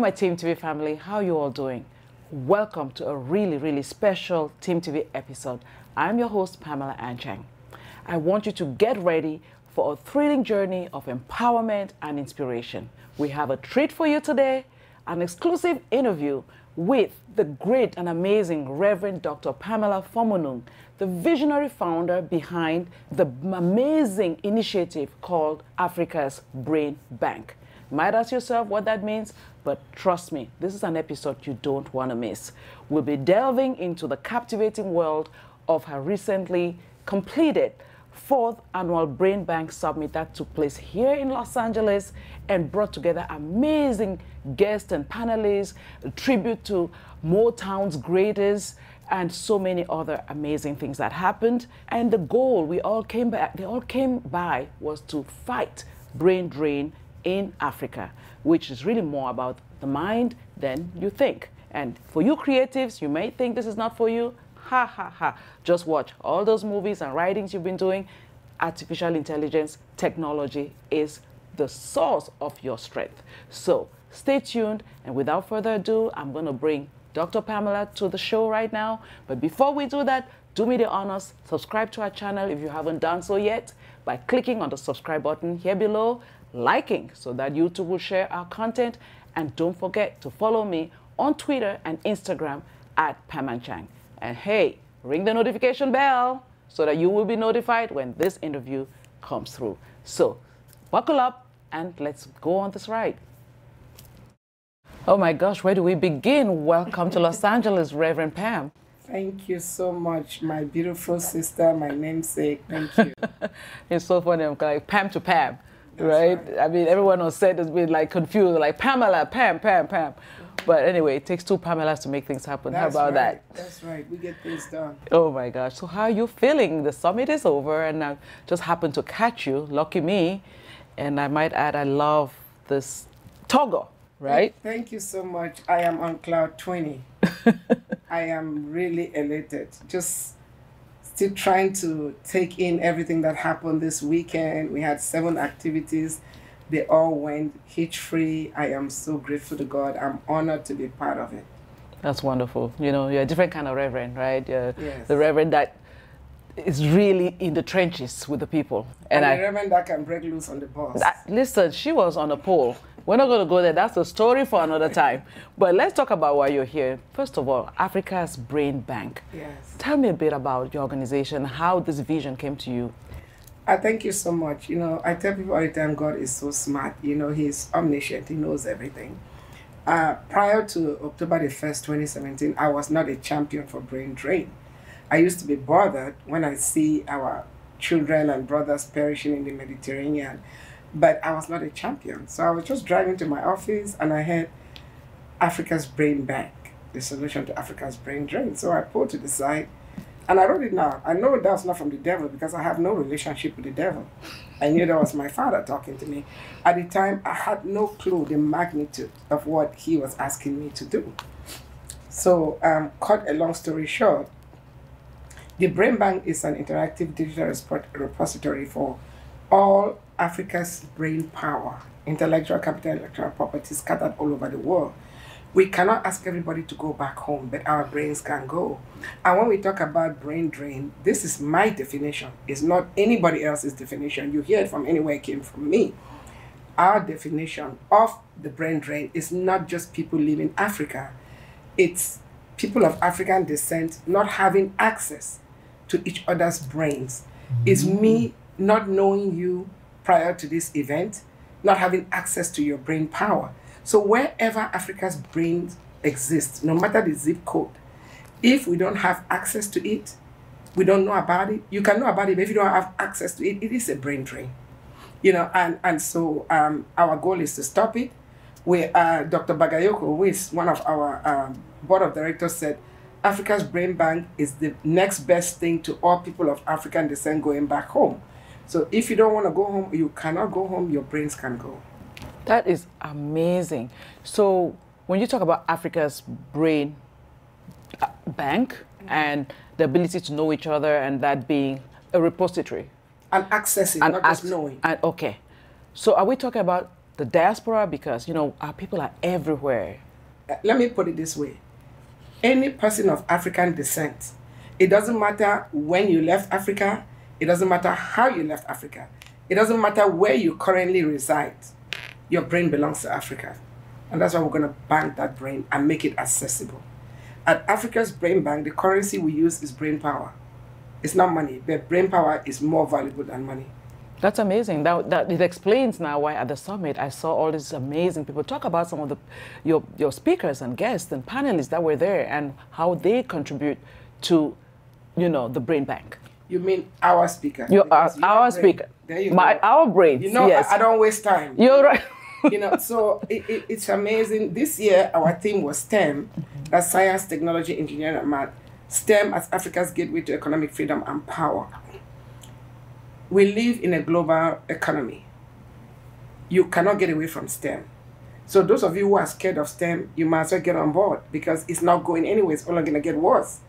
my TIMTV family, how are you all doing? Welcome to a really special TIMTV episode. I'm your host, Pamela Fomunung. I want you to get ready for a thrilling journey of empowerment and inspiration. We have a treat for you today, an exclusive interview with the great and amazing Reverend Dr. Pamela Fomunung, the visionary founder behind the amazing initiative called Africa's Brain Bank. You might ask yourself what that means, but trust me, this is an episode you don't want to miss. We'll be delving into the captivating world of her recently completed 4th annual Brain Bank Summit that took place here in Los Angeles and brought together amazing guests and panelists, a tribute to Motown's greatest, and so many other amazing things that happened. And the goal they all came by was to fight brain drain in Africa, which is really more about the mind than you think. And for you creatives, you may think this is not for you. Ha ha ha. Just watch all those movies and writings you've been doing. Artificial intelligence technology is the source of your strength. So stay tuned, and without further ado, I'm going to bring Dr. Pamela to the show right now. But before we do that, do me the honors, subscribe to our channel if you haven't done so yet by clicking on the subscribe button here below, liking so that YouTube will share our content, and don't forget to follow me on Twitter and Instagram at Pam Fomunung. And hey, ring the notification bell so that you will be notified when this interview comes through. So buckle up and let's go on this ride. Oh my gosh, where do we begin? Welcome to Los Angeles, Reverend Pam. Thank you so much, my beautiful sister, my namesake. Thank you. It's so funny, I'm like Pam to Pam, right? I mean, everyone on set has been like confused, like Pamela, Pam. But anyway, it takes two Pamelas to make things happen. How about that? That's right. We get things done. Oh my gosh. So how are you feeling? The summit is over and I just happened to catch you. Lucky me. And I might add, I love this togo, right? Thank you so much. I am on cloud 20. I am really elated. Just still trying to take in everything that happened this weekend. We had 7 activities. They all went hitch-free. I am so grateful to God. I'm honored to be part of it. That's wonderful. You know, you're a different kind of reverend, right? You're yes. The reverend that is really in the trenches with the people. And the reverend that can break loose on the bus. Listen, she was on a pole. We're not going to go there. That's a story for another time. But let's talk about why you're here. First of all, Africa's Brain Bank. Yes. Tell me a bit about your organization, how this vision came to you. Thank you so much. You know, I tell people all the time, God is so smart. You know, He's omniscient. He knows everything. Prior to October the 1st, 2017, I was not a champion for brain drain. I used to be bothered when I see our children and brothers perishing in the Mediterranean, but I was not a champion. So I was just driving to my office and I heard Africa's Brain Bank, the solution to Africa's brain drain. So I pulled to the side. And I wrote it now. I know that's not from the devil because I have no relationship with the devil. I knew that was my father talking to me. At the time, I had no clue the magnitude of what he was asking me to do. So, cut a long story short, the Brain Bank is an interactive digital repository for all Africa's brain power, intellectual capital, intellectual property scattered all over the world. We cannot ask everybody to go back home, but our brains can go. And when we talk about brain drain, this is my definition. It's not anybody else's definition. You hear it from anywhere it came from me. Our definition of the brain drain is not just people living in Africa. It's people of African descent not having access to each other's brains. It's me not knowing you prior to this event, not having access to your brain power. So wherever Africa's brains exist, no matter the zip code, if we don't have access to it, we don't know about it. You can know about it, but if you don't have access to it, it is a brain drain. You know, and so our goal is to stop it. Dr. Bagayoko, who is one of our board of directors, said Africa's Brain Bank is the next best thing to all people of African descent going back home. So if you don't want to go home, you cannot go home, your brains can go. That is amazing. So when you talk about Africa's Brain Bank and the ability to know each other and that being a repository. And accessing, not just knowing. Okay. So are we talking about the diaspora? Because, you know, our people are everywhere. Let me put it this way. Any person of African descent, it doesn't matter when you left Africa, it doesn't matter how you left Africa, it doesn't matter where you currently reside, your brain belongs to Africa. And that's why we're going to bank that brain and make it accessible. At Africa's Brain Bank, the currency we use is brain power. It's not money, but brain power is more valuable than money. That's amazing. That it explains now why at the summit I saw all these amazing people talk about some of your speakers and guests and panelists that were there and how they contribute to, you know, the brain bank. You mean our speaker? Our speaker. There you go. Our brain. You know, yes. I don't waste time. You're right. You know, so it's amazing. This year our theme was STEM, that's science, technology, engineering, and math. STEM as Africa's gateway to economic freedom and power. We live in a global economy. You cannot get away from STEM. So those of you who are scared of STEM, you might as well get on board because it's not going anywhere. It's only going to get worse.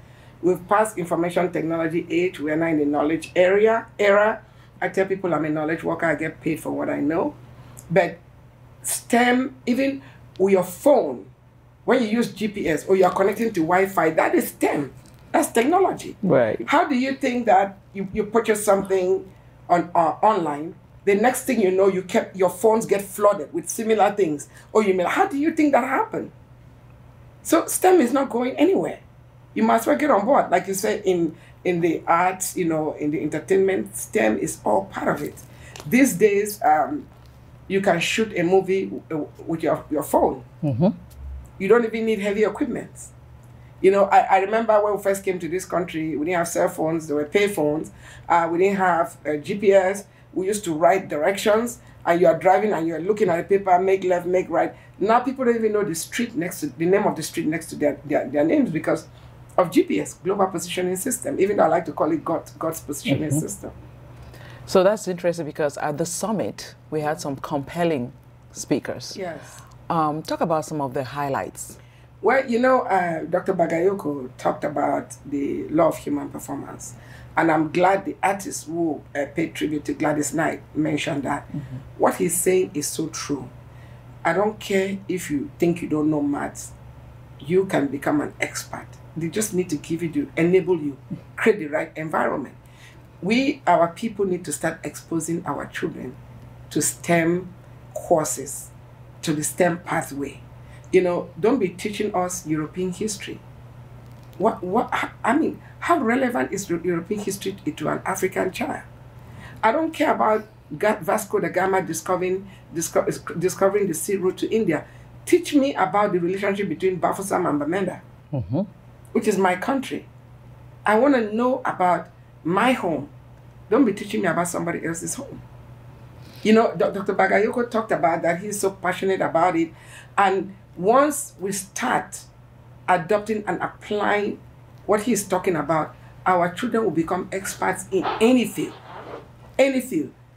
We've passed information technology age. We are now in the knowledge era. I tell people I'm a knowledge worker. I get paid for what I know. But STEM, even with your phone, when you use GPS or you're connecting to Wi-Fi, that is STEM. That's technology. Right. How do you think that you purchase something online, the next thing you know, your phones get flooded with similar things? Or you mean, how do you think that happened? So STEM is not going anywhere. You must well get on board. Like you said, in the arts, you know, in the entertainment, STEM is all part of it. These days, you can shoot a movie with your phone. Mm-hmm. You don't even need heavy equipment. You know, I remember when we first came to this country, we didn't have cell phones, there were pay phones. We didn't have GPS. We used to write directions, and you are driving and you're looking at the paper, make left, make right. Now people don't even know the name of the street next to their names because of GPS, Global Positioning System, even though I like to call it God's positioning mm-hmm. system. So that's interesting because at the summit, we had some compelling speakers. Yes. Talk about some of the highlights. Well, you know, Dr. Bagayoko talked about the law of human performance. And I'm glad the artist who paid tribute to Gladys Knight mentioned that. Mm-hmm. What he's saying is so true. I don't care if you think you don't know maths. You can become an expert. They just need to give you, to enable you, create the right environment. Our people need to start exposing our children to STEM courses, to the STEM pathway. You know, don't be teaching us European history. How relevant is European history to an African child? I don't care about Vasco da Gama discovering the sea route to India. Teach me about the relationship between Bafoussam and Bamenda, mm-hmm. which is my country. I want to know about my home. Don't be teaching me about somebody else's home. You know, Dr. Bagayoko talked about that. He's so passionate about it. And once we start adopting and applying what he's talking about, our children will become experts in any field,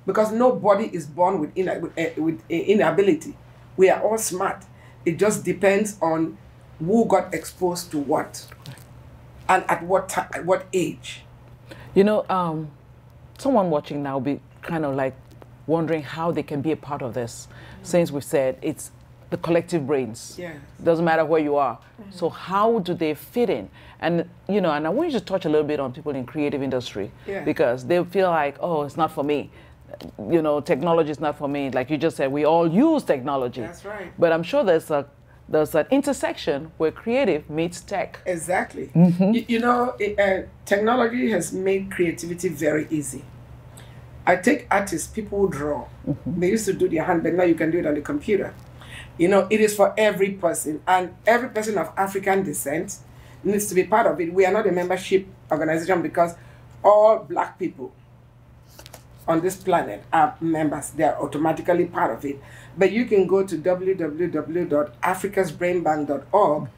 because nobody is born with inability. We are all smart. It just depends on who got exposed to what, and at what age. You know, someone watching now will be kind of like wondering how they can be a part of this, since we've said it's the collective brains. Yeah. Doesn't matter where you are. Mm-hmm. So how do they fit in? And you know, and I want you to touch a little bit on people in creative industry, because they feel like, oh, it's not for me. You know, technology is not for me. Like you just said, we all use technology. That's right. But I'm sure there's an intersection where creative meets tech. Exactly. Mm-hmm. You know, technology has made creativity very easy. I take artists, people who draw. Mm-hmm. They used to do their hand, but now you can do it on the computer. You know, it is for every person, and every person of African descent needs to be part of it. We are not a membership organization because all Black people on this planet are members. They are automatically part of it. But you can go to www.africasbrainbank.org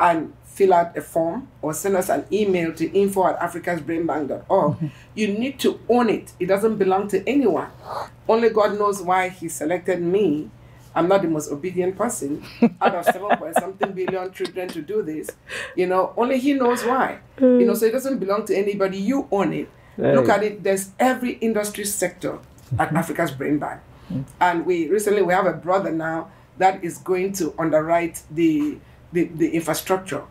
and fill out a form or send us an email to info@africasbrainbank.org. You need to own it. It doesn't belong to anyone. Only God knows why he selected me. I'm not the most obedient person out of 7-something billion children to do this. You know, only he knows why. You know, so it doesn't belong to anybody. You own it. Right. Look at it. There's every industry sector at Africa's Brain Bank. And we have a brother now that is going to underwrite the infrastructure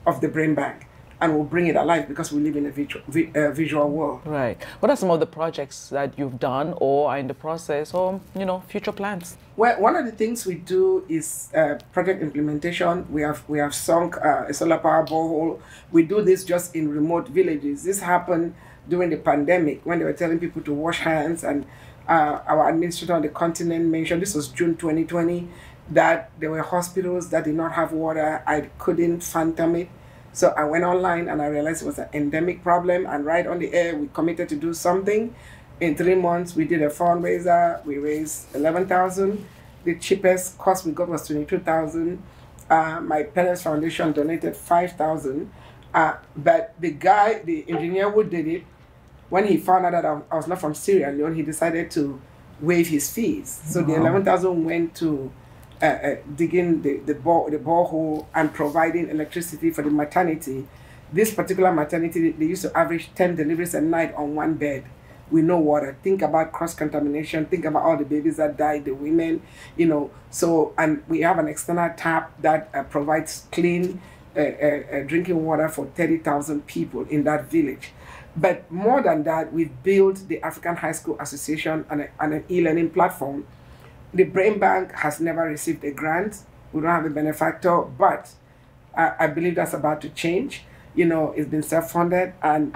of the brain bank, and will bring it alive because we live in a visual world. Right. What are some of the projects that you've done or are in the process, or future plans? Well, one of the things we do is project implementation. We have sunk a solar power borehole. We do this just in remote villages. This happened during the pandemic when they were telling people to wash hands, and our administrator on the continent mentioned, this was June 2020, that there were hospitals that did not have water. I couldn't fathom it. So I went online and I realized it was an endemic problem, and right on the air, we committed to do something. In 3 months, we did a fundraiser. We raised 11,000. The cheapest cost we got was 22,000. My parents' foundation donated 5,000. But the engineer who did it, when he found out that I was not from Sierra Leone, he decided to waive his fees. So the 11,000 went to digging the borehole and providing electricity for the maternity. This particular maternity, they used to average 10 deliveries a night on one bed with no water. Think about cross-contamination. Think about all the babies that died, the women, So, and we have an external tap that provides clean drinking water for 30,000 people in that village. But more than that, we've built the African High School Association and an e-learning platform. The Brain Bank has never received a grant. We don't have a benefactor, but I believe that's about to change. It's been self-funded, and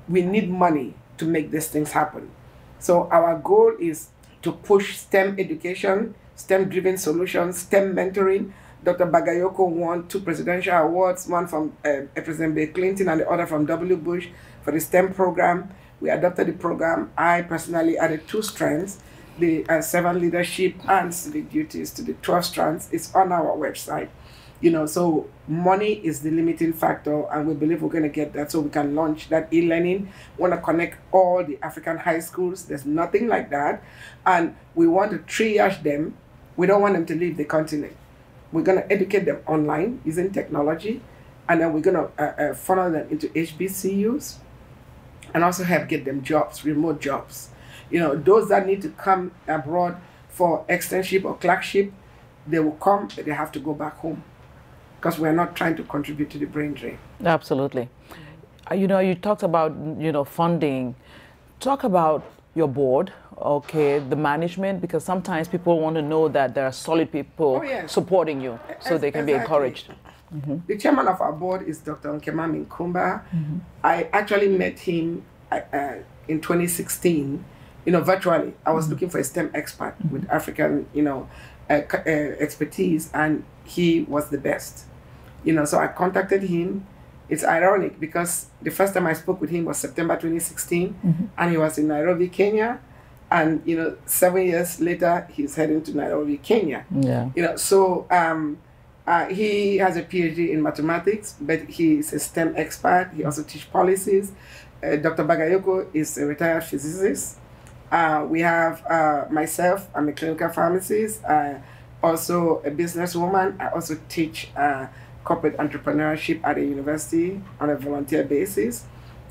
we need money to make these things happen. So our goal is to push STEM education, STEM-driven solutions, STEM mentoring. Dr. Bagayoko won 2 presidential awards, one from President Bill Clinton and the other from W. Bush for the STEM program. We adopted the program. I personally added 2 strands, the 7 leadership and civic duties to the 12 strands. It's on our website. So money is the limiting factor, and we believe we're going to get that so we can launch that e-learning. We want to connect all the African high schools. There's nothing like that. And we want to triage them. We don't want them to leave the continent. We're going to educate them online using technology, and then we're going to funnel them into HBCUs and also help get them jobs, remote jobs. Those that need to come abroad for externship or clerkship, they will come, but they have to go back home because we're not trying to contribute to the brain drain. Absolutely. You talked about, funding. Talk about your board, okay, the management, because sometimes people want to know that there are solid people supporting you so they can be encouraged. The chairman of our board is Dr. Nkema Minkumba. I actually met him in 2016, virtually. I was looking for a STEM expert with African, expertise, and he was the best. So I contacted him. It's ironic because the first time I spoke with him was September 2016, and he was in Nairobi, Kenya. And, 7 years later, he's heading to Nairobi, Kenya. Yeah. So he has a PhD in mathematics, but he's a STEM expert. He also teaches policies. Dr. Bagayoko is a retired physicist. We have myself, I'm a clinical pharmacist, also a businesswoman. I also teach corporate entrepreneurship at a university on a volunteer basis.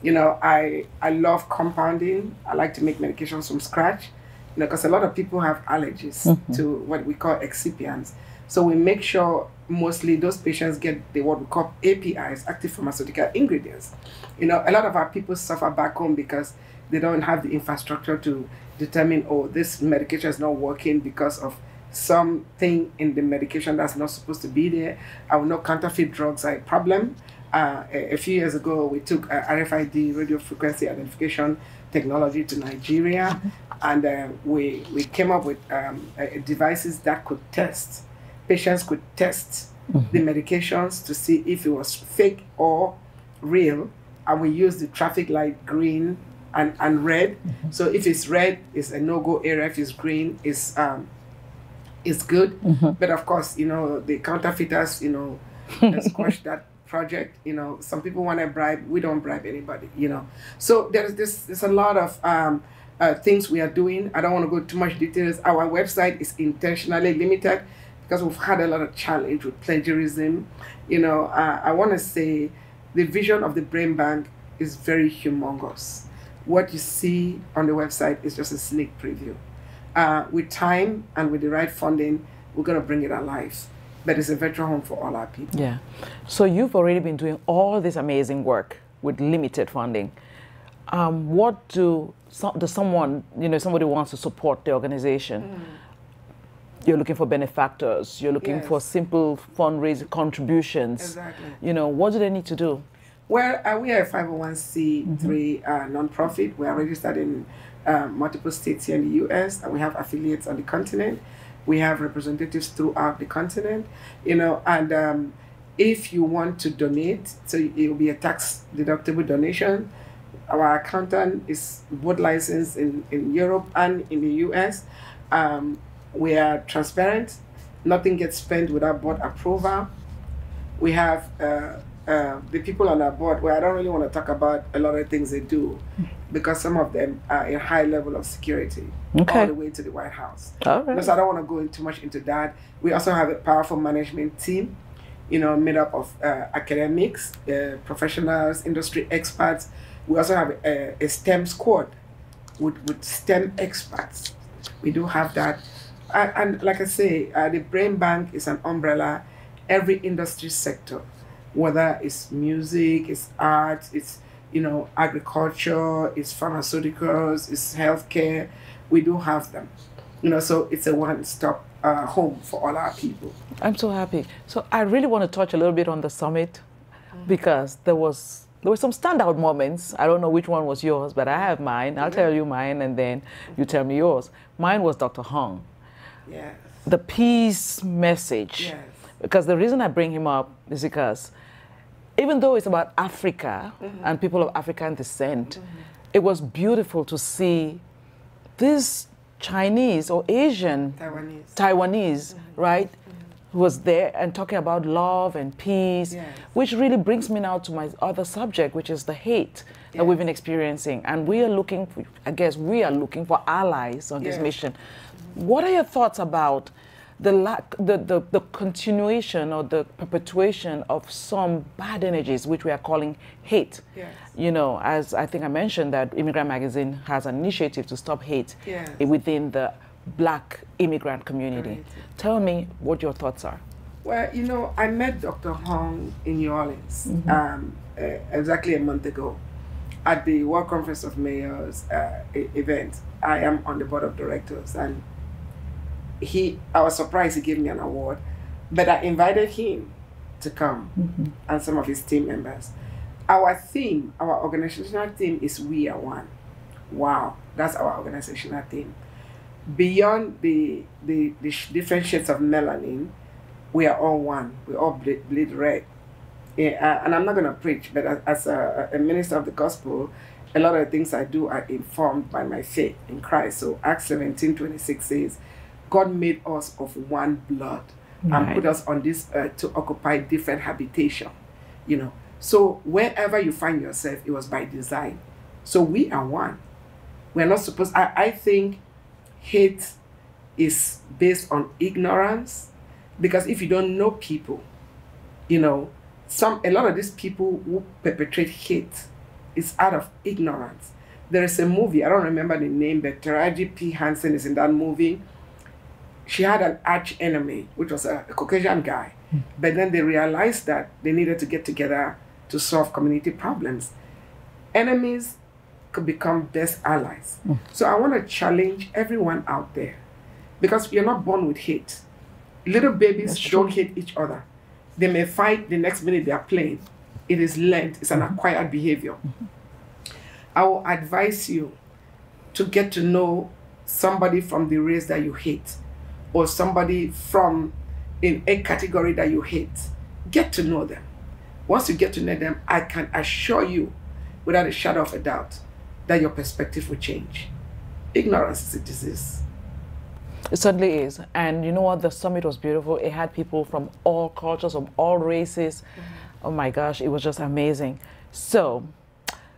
I love compounding. I like to make medications from scratch, because a lot of people have allergies to what we call excipients. So we make sure mostly those patients get what we call APIs, active pharmaceutical ingredients. A lot of our people suffer back home because they don't have the infrastructure to determine, this medication is not working because of something in the medication that's not supposed to be there. I will know counterfeit drugs are a problem. A few years ago, we took RFID, radio frequency identification technology, to Nigeria, and we came up with devices that could test. Patients could test the medications to see if it was fake or real, and we used the traffic light green and red. So if it's red, it's a no-go area. If it's green, it's good. But of course, the counterfeiters, squash that project. Some people want to bribe. We don't bribe anybody. So there's a lot of things we are doing. I don't want to go too much details. Our website is intentionally limited because we've had a lot of challenge with plagiarism. I want to say the vision of the Brain Bank is very humongous. What you see on the website is just a sneak preview. With time and with the right funding, we're going to bring it alive. But it's a veteran home for all our people. Yeah. So you've already been doing all this amazing work with limited funding. What does someone, somebody wants to support the organization? You're looking for benefactors. You're looking for simple fundraising contributions. Exactly. What do they need to do? Well, we are a 501c3 nonprofit. We are registered in multiple states here in the U.S. and we have affiliates on the continent. We have representatives throughout the continent, and if you want to donate, so it will be a tax-deductible donation. Our accountant is board licensed in Europe and in the U.S. We are transparent. Nothing gets spent without board approval. We have the people on our board, where I don't really want to talk about a lot of things they do, because some of them are a high level of security, all the way to the White House. All right. So I don't want to go too much into that. We also have a powerful management team, made up of academics, professionals, industry experts. We also have a STEM squad with STEM experts. We do have that. And like I say, the Brain Bank is an umbrella. Every industry sector, whether it's music, it's art, it's agriculture, it's pharmaceuticals, it's healthcare, we do have them. So it's a one-stop home for all our people. I'm so happy. So I really want to touch a little bit on the summit, because there were some standout moments. I don't know which one was yours, but I have mine. I'll tell you mine, and then you tell me yours. Mine was Dr. Hong. Yes. The peace message. Yes. Because the reason I bring him up is because even though it's about Africa and people of African descent, it was beautiful to see this Chinese or Asian Taiwanese, right, who was there and talking about love and peace, which really brings me now to my other subject, which is the hate that we've been experiencing. And we are looking for, I guess we are looking for allies on this mission. What are your thoughts about the continuation or the perpetuation of some bad energies, which we are calling hate? As I think I mentioned, that Immigrant magazine has an initiative to stop hate within the Black immigrant community. Tell me what your thoughts are. Well, I met Dr. Hong in New Orleans exactly a month ago at the World Conference of Mayors event. I am on the board of directors, and I was surprised he gave me an award, but I invited him to come and some of his team members. Our theme, our organizational theme is We Are One. Wow, that's our organizational theme. Beyond the different shades of melanin, we are all one. We all bleed red. And I'm not going to preach, but as a minister of the gospel, a lot of the things I do are informed by my faith in Christ. So Acts 17:26 says, God made us of one blood and put us on this earth to occupy different habitation, So wherever you find yourself, it was by design. So we are one. We're not supposed, I think hate is based on ignorance, because if you don't know people, a lot of these people who perpetrate hate is out of ignorance. There is a movie, I don't remember the name, but Taraji P. Henson is in that movie. She had an arch enemy, which was a Caucasian guy. But then they realized that they needed to get together to solve community problems. Enemies could become best allies. So I want to challenge everyone out there, because you're not born with hate. Little babies don't hate each other. They may fight the next minute they are playing. It is learned, it's an acquired behavior. I will advise you to get to know somebody from the race that you hate, or somebody from in a category that you hate. Get to know them. Once you get to know them, I can assure you, without a shadow of a doubt, that your perspective will change. Ignorance is a disease. It certainly is. And you know what? The summit was beautiful. It had people from all cultures, from all races. Oh my gosh, it was just amazing. So,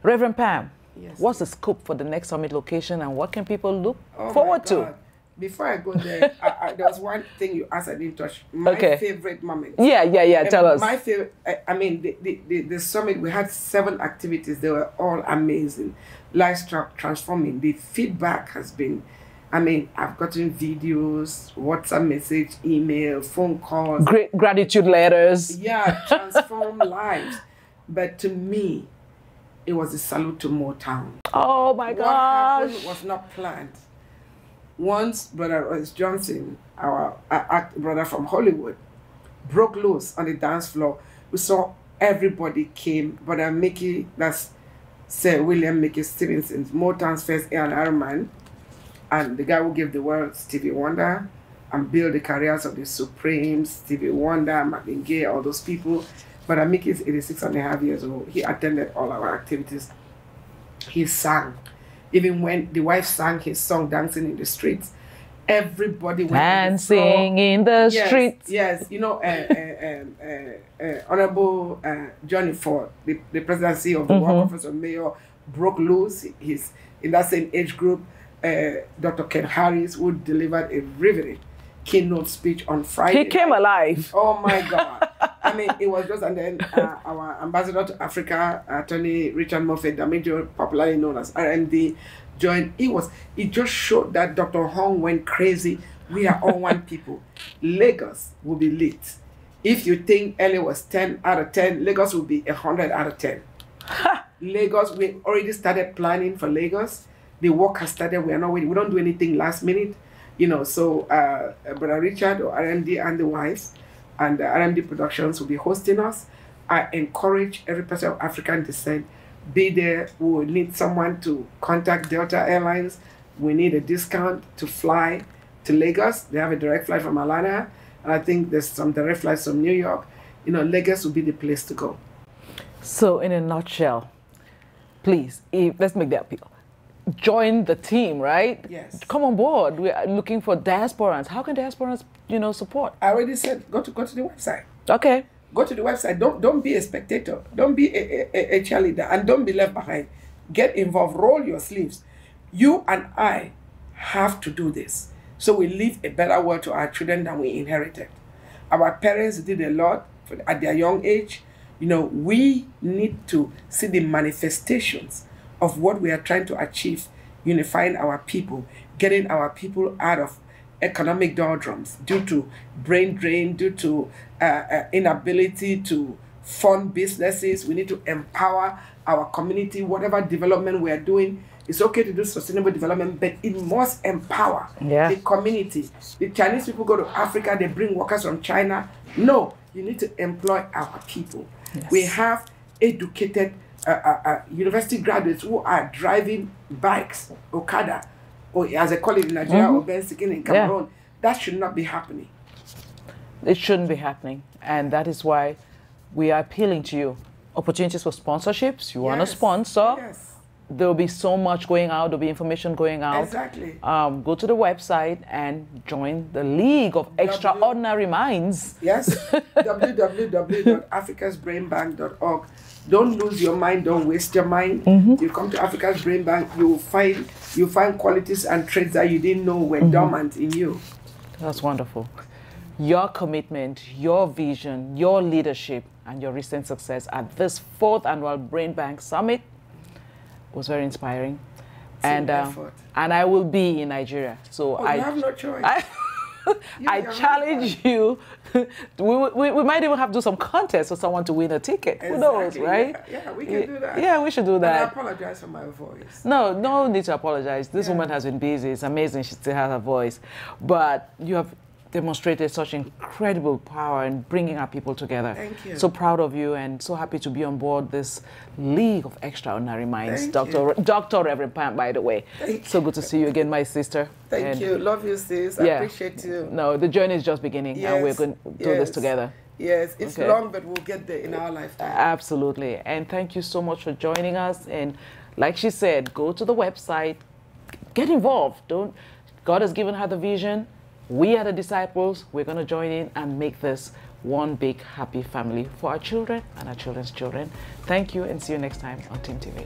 Reverend Pam, what's the scoop for the next summit location, and what can people look forward to? Before I go there, there was one thing you asked I didn't touch. My favorite moment. Yeah. Tell us. My favorite. The summit, we had 7 activities. They were all amazing, life transforming. The feedback has been I mean, I've gotten videos, WhatsApp message, email, phone calls. Great gratitude letters. Yeah, transform lives. But to me, it was a salute to Motown. Oh my What gosh. happened was not planned. Once Brother Royce Johnson, our brother from Hollywood, broke loose on the dance floor, we saw everybody came. Brother Mickey, that's Sir William Mickey Stevenson's Motown's first A&R man, and the guy who gave the world Stevie Wonder and built the careers of the Supremes, Stevie Wonder, Marvin Gaye, all those people. But Mickey is 86 and a half years old. He attended all our activities. He sang. Even when the wife sang his song, Dancing in the Streets, everybody went Dancing in the streets. Yes, you know, Honorable Johnny Ford, the presidency of the World Conference of Mayor, broke loose. He's in that same age group. Dr. Ken Harris, who delivered a riveting keynote speech on Friday. He came alive. Oh my God. I mean, it was just, and then our ambassador to Africa, Attorney Richard Moffett Damijo, popularly known as RMD, joined. It just showed that Dr. Hong went crazy. We are all one people. Lagos will be lit. If you think LA was 10 out of 10, Lagos will be 100 out of 10. Lagos, we already started planning for Lagos. The work has started. We are not waiting. We don't do anything last minute. You know, so Brother Richard or RMD and the wives and RMD Productions will be hosting us. I encourage every person of African descent, be there. We will need someone to contact Delta Airlines. We need a discount to fly to Lagos. They have a direct flight from Atlanta, and I think there's some direct flights from New York. You know, Lagos will be the place to go. So in a nutshell, please, let's make that appeal. Join the team, right? Yes. Come on board. We are looking for diasporans. How can diasporans, support? I already said, go to the website. Okay. Go to the website. Don't be a spectator. Don't be a cheerleader, and don't be left behind. Get involved. Roll your sleeves. You and I have to do this, so we leave a better world to our children than we inherited. Our parents did a lot at their young age. You know, we need to see the manifestations of what we are trying to achieve, unifying our people, getting our people out of economic doldrums due to brain drain, due to inability to fund businesses. We need to empower our community. Whatever development we are doing, it's okay to do sustainable development, but it must empower the community. The Chinese people go to Africa, they bring workers from China. No, you need to employ our people. Yes. We have educated university graduates who are driving bikes, Okada, or as they call it in Nigeria, or Bensikin in Cameroon. That should not be happening. It shouldn't be happening. And that is why we are appealing to you. Opportunities for sponsorships. You want to sponsor. Yes. There will be so much going out. There will be information going out. Exactly. Go to the website and join the League of Extraordinary Minds. Yes. www.africasbrainbank.org. Don't lose your mind. Don't waste your mind. You come to Africa's Brain Bank, you find qualities and traits that you didn't know were dormant in you. That's wonderful. Your commitment, your vision, your leadership, and your recent success at this 4th Annual Brain Bank Summit was very inspiring. And I will be in Nigeria. So you have no choice. I challenge you. We might even have to do some contest for someone to win a ticket. Exactly. Who knows, right? Yeah, we can do that. Yeah, we should do that. And I apologize for my voice. No need to apologize. This woman has been busy. It's amazing she still has her voice. But you have demonstrated such incredible power in bringing our people together. Thank you. So proud of you and so happy to be on board this League of Extraordinary Minds. Dr. Reverend Pam, by the way. So good to see you again, my sister. Thank you. Love you, sis. I appreciate you. No, the journey is just beginning and we're going to do this together. Yes, it's long, but we'll get there in our lifetime. Absolutely. And thank you so much for joining us. And like she said, go to the website, get involved. God has given her the vision. We are the disciples. We're going to join in and make this one big happy family for our children and our children's children. Thank you and see you next time on TIMTV.